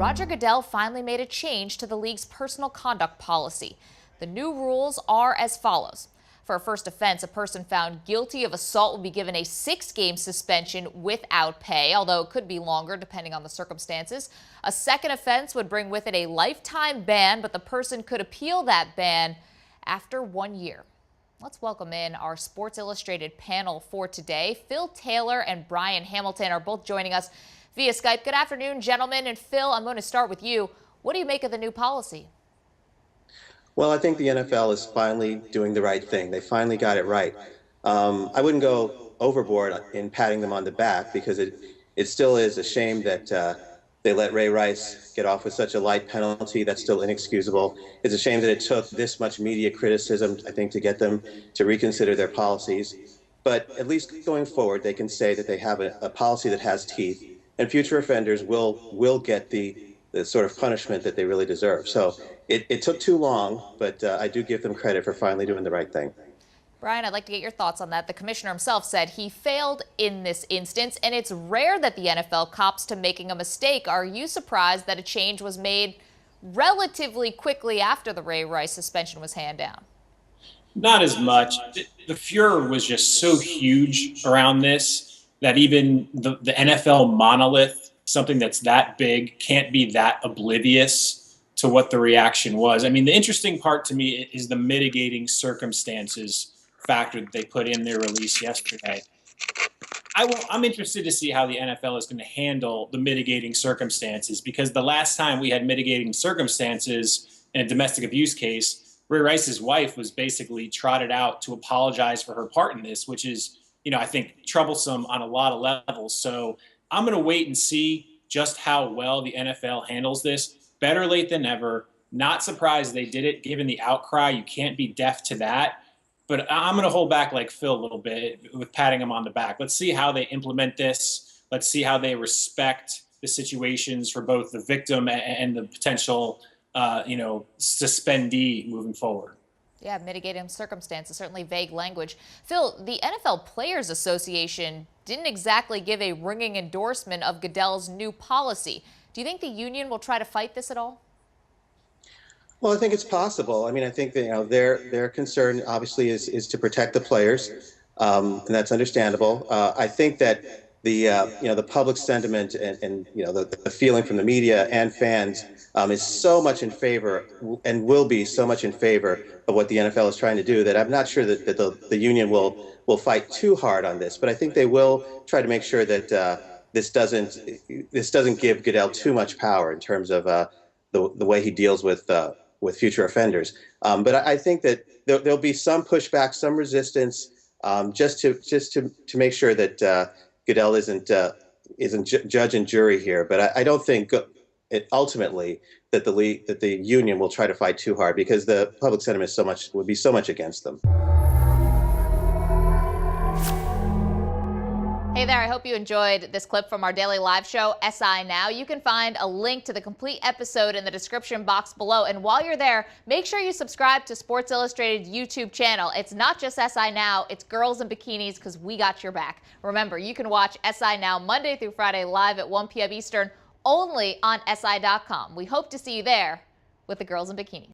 Roger Goodell finally made a change to the league's personal conduct policy. The new rules are as follows. For a first offense, a person found guilty of assault will be given a 6-game suspension without pay, although it could be longer depending on the circumstances. A second offense would bring with it a lifetime ban, but the person could appeal that ban after 1 year. Let's welcome in our Sports Illustrated panel for today. Phil Taylor and Brian Hamilton are both joining us via Skype. Good afternoon, gentlemen. And Phil, I'm going to start with you. What do you make of the new policy? Well, I think the NFL is finally doing the right thing. They finally got it right. I wouldn't go overboard in patting them on the back because it still is a shame that they let Ray Rice get off with such a light penalty. That's still inexcusable. It's a shame that it took this much media criticism, I think, to get them to reconsider their policies. But at least going forward, they can say that they have a policy that has teeth, and future offenders will get the sort of punishment that they really deserve. So it took too long, but I do give them credit for finally doing the right thing. Brian, I'd like to get your thoughts on that. The commissioner himself said he failed in this instance, and it's rare that the NFL cops to making a mistake. Are you surprised that a change was made relatively quickly after the Ray Rice suspension was handed down? Not as much. The furor was just so huge around this that even the NFL monolith, something that's that big, can't be that oblivious to what the reaction was. I mean, the interesting part to me is the mitigating circumstances factor that they put in their release yesterday. I'm interested to see how the NFL is going to handle the mitigating circumstances, because the last time we had mitigating circumstances in a domestic abuse case, Ray Rice's wife was basically trotted out to apologize for her part in this, which is, I think troublesome on a lot of levels. So I'm going to wait and see just how well the NFL handles this. Better late than never. Not surprised they did it, given the outcry. You can't be deaf to that. But I'm going to hold back like Phil a little bit with patting him on the back. Let's see how they implement this. Let's see how they respect the situations for both the victim and the potential, suspendee moving forward. Yeah, mitigating circumstances, certainly vague language. Phil, the NFL Players Association didn't exactly give a ringing endorsement of Goodell's new policy. Do you think the union will try to fight this at all? Well, I think it's possible. I mean, I think that, their concern obviously is to protect the players, and that's understandable. I think that the public sentiment and the feeling from the media and fans is so much in favor and will be so much in favor of what the NFL is trying to do that I'm not sure that the union will fight too hard on this. But I think they will try to make sure that this doesn't give Goodell too much power in terms of the way he deals with future offenders. But I think that there'll be some pushback, some resistance, just to make sure that Goodell isn't judge and jury here. But I don't think ultimately that the union will try to fight too hard, because the public sentiment would be so much against them. Hey there, I hope you enjoyed this clip from our daily live show, SI Now. You can find a link to the complete episode in the description box below. And while you're there, make sure you subscribe to Sports Illustrated's YouTube channel. It's not just SI Now, it's Girls in Bikinis, because we got your back. Remember, you can watch SI Now Monday through Friday live at 1 p.m. Eastern, only on SI.com. We hope to see you there with the Girls in Bikinis.